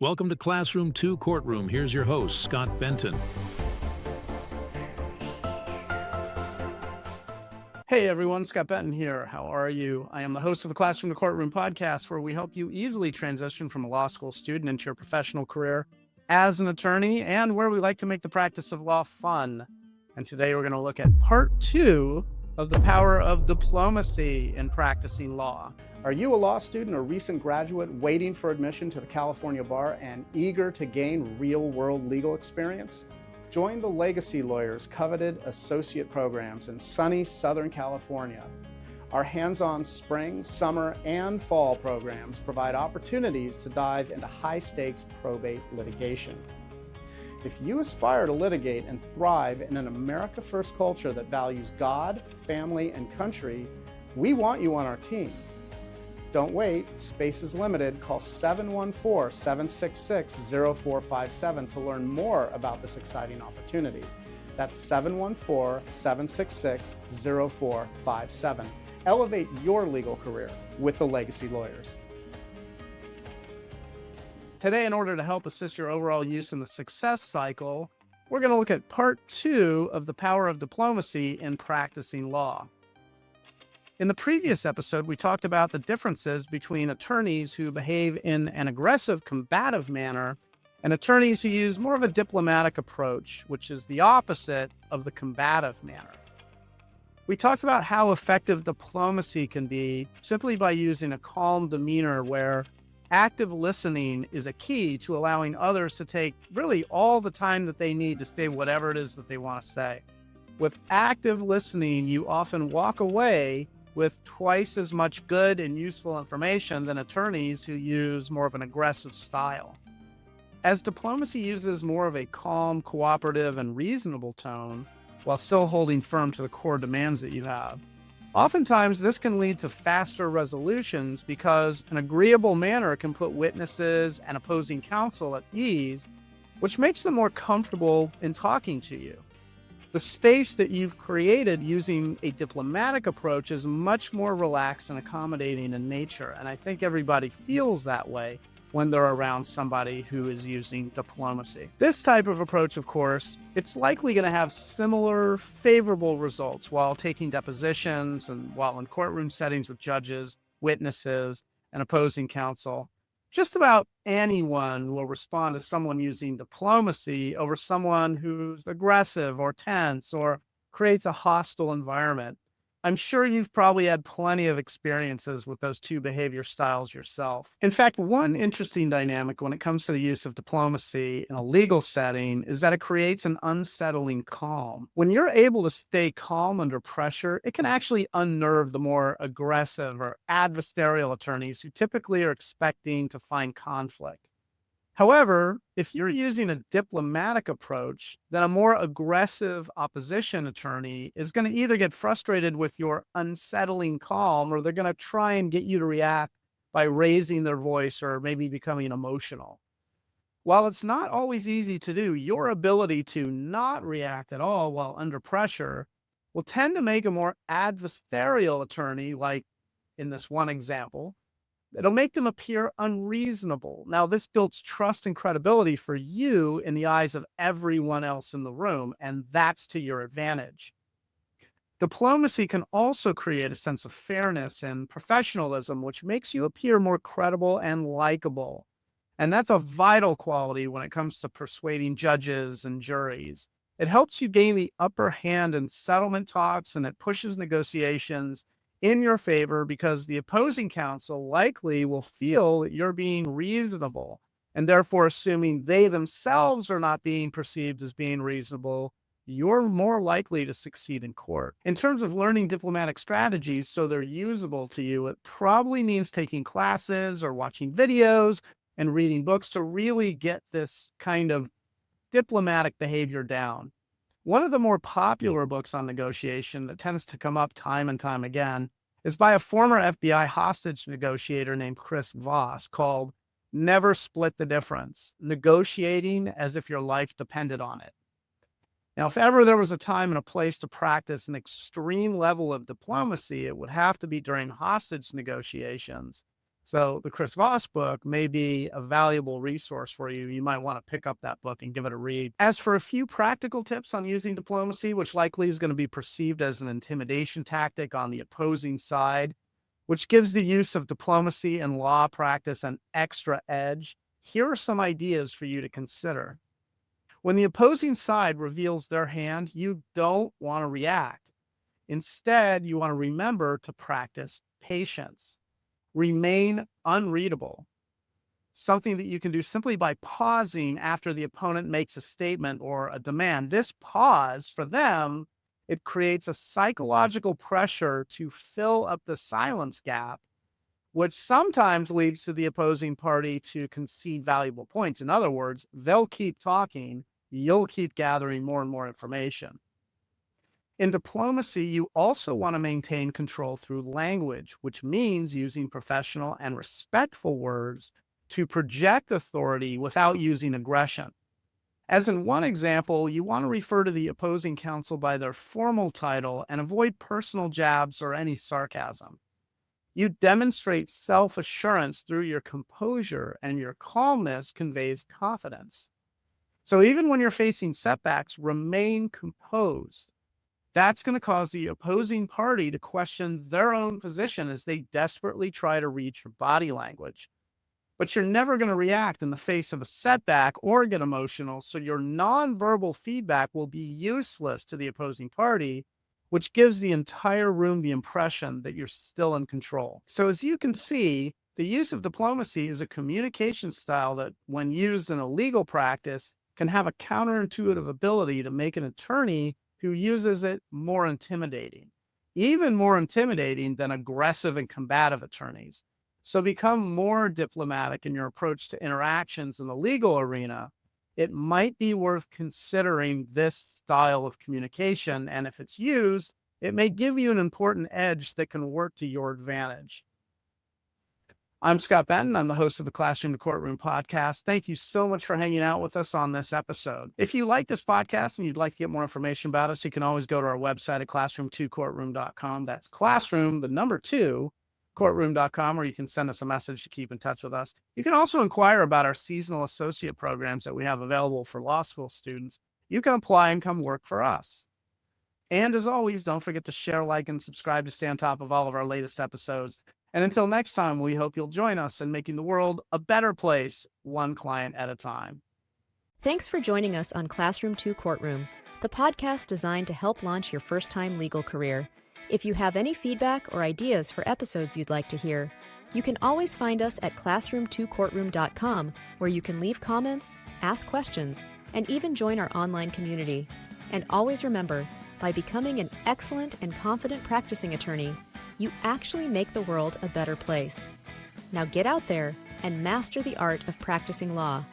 Welcome to Classroom 2 Courtroom. Here's your host, Scott Benton. Hey everyone, Scott Benton here. How are you? I am the host of the Classroom to Courtroom podcast, where we help you easily transition from a law school student into your professional career as an attorney, and where we like to make the practice of law fun. And today we're going to look at part 2 of the power of diplomacy in practicing law. Are you a law student or recent graduate waiting for admission to the California bar and eager to gain real-world legal experience? Join the Legacy Lawyers' coveted associate programs in sunny Southern California. Our hands-on spring, summer, and fall programs provide opportunities to dive into high-stakes probate litigation. If you aspire to litigate and thrive in an America First culture that values God, family, and country, we want you on our team. Don't wait, space is limited. Call 714-766-0457 to learn more about this exciting opportunity. That's 714-766-0457. Elevate your legal career with the Legacy Lawyers. Today, in order to help assist your overall use in the success cycle, we're going to look at part 2 of the power of diplomacy in practicing law. In the previous episode, we talked about the differences between attorneys who behave in an aggressive, combative manner and attorneys who use more of a diplomatic approach, which is the opposite of the combative manner. We talked about how effective diplomacy can be simply by using a calm demeanor where active listening is a key to allowing others to take really all the time that they need to say whatever it is that they want to say. With active listening, you often walk away with twice as much good and useful information than attorneys who use more of an aggressive style. As diplomacy uses more of a calm, cooperative, and reasonable tone, while still holding firm to the core demands that you have, oftentimes this can lead to faster resolutions because an agreeable manner can put witnesses and opposing counsel at ease, which makes them more comfortable in talking to you. The space that you've created using a diplomatic approach is much more relaxed and accommodating in nature, and I think everybody feels that way when they're around somebody who is using diplomacy. This type of approach, of course, it's likely going to have similar favorable results while taking depositions and while in courtroom settings with judges, witnesses, and opposing counsel. Just about anyone will respond to someone using diplomacy over someone who's aggressive or tense or creates a hostile environment. I'm sure you've probably had plenty of experiences with those two behavior styles yourself. In fact, one interesting dynamic when it comes to the use of diplomacy in a legal setting is that it creates an unsettling calm. When you're able to stay calm under pressure, it can actually unnerve the more aggressive or adversarial attorneys who typically are expecting to find conflict. However, if you're using a diplomatic approach, then a more aggressive opposition attorney is going to either get frustrated with your unsettling calm, or they're going to try and get you to react by raising their voice or maybe becoming emotional. While it's not always easy to do, your ability to not react at all while under pressure will tend to make a more adversarial attorney, like in this one example, it'll make them appear unreasonable. Now, this builds trust and credibility for you in the eyes of everyone else in the room, and that's to your advantage. Diplomacy can also create a sense of fairness and professionalism, which makes you appear more credible and likable. And that's a vital quality when it comes to persuading judges and juries. It helps you gain the upper hand in settlement talks, and it pushes negotiations in your favor because the opposing counsel likely will feel that you're being reasonable, and therefore, assuming they themselves are not being perceived as being reasonable, you're more likely to succeed in court. In terms of learning diplomatic strategies so they're usable to you, it probably means taking classes or watching videos and reading books to really get this kind of diplomatic behavior down. One of the more popular books on negotiation that tends to come up time and time again is by a former FBI hostage negotiator named Chris Voss, called Never Split the Difference: Negotiating as if Your Life Depended on It. Now, if ever there was a time and a place to practice an extreme level of diplomacy, it would have to be during hostage negotiations. So the Chris Voss book may be a valuable resource for you. You might want to pick up that book and give it a read. As for a few practical tips on using diplomacy, which likely is going to be perceived as an intimidation tactic on the opposing side, which gives the use of diplomacy and law practice an extra edge, here are some ideas for you to consider. When the opposing side reveals their hand, you don't want to react. Instead, you want to remember to practice patience. Remain unreadable, something that you can do simply by pausing after the opponent makes a statement or a demand. This pause, for them, it creates a psychological pressure to fill up the silence gap, which sometimes leads to the opposing party to concede valuable points. In other words, they'll keep talking, you'll keep gathering more and more information. In diplomacy, you also want to maintain control through language, which means using professional and respectful words to project authority without using aggression. As in one example, you want to refer to the opposing counsel by their formal title and avoid personal jabs or any sarcasm. You demonstrate self-assurance through your composure, and your calmness conveys confidence. So even when you're facing setbacks, remain composed. That's going to cause the opposing party to question their own position as they desperately try to read your body language. But you're never going to react in the face of a setback or get emotional, so your nonverbal feedback will be useless to the opposing party, which gives the entire room the impression that you're still in control. So as you can see, the use of diplomacy is a communication style that, when used in a legal practice, can have a counterintuitive ability to make an attorney who uses it more intimidating, even more intimidating than aggressive and combative attorneys. So become more diplomatic in your approach to interactions in the legal arena. It might be worth considering this style of communication, and if it's used, it may give you an important edge that can work to your advantage. I'm Scott Benton. I'm the host of the Classroom to Courtroom podcast. Thank you so much for hanging out with us on this episode. If you like this podcast and you'd like to get more information about us, you can always go to our website at classroom2courtroom.com. That's classroom, the number 2, courtroom.com, or you can send us a message to keep in touch with us. You can also inquire about our seasonal associate programs that we have available for law school students. You can apply and come work for us. And as always, don't forget to share, like, and subscribe to stay on top of all of our latest episodes. And until next time, we hope you'll join us in making the world a better place, one client at a time. Thanks for joining us on Classroom 2 Courtroom, the podcast designed to help launch your first-time legal career. If you have any feedback or ideas for episodes you'd like to hear, you can always find us at classroom2courtroom.com, where you can leave comments, ask questions, and even join our online community. And always remember, by becoming an excellent and confident practicing attorney, you actually make the world a better place. Now get out there and master the art of practicing law.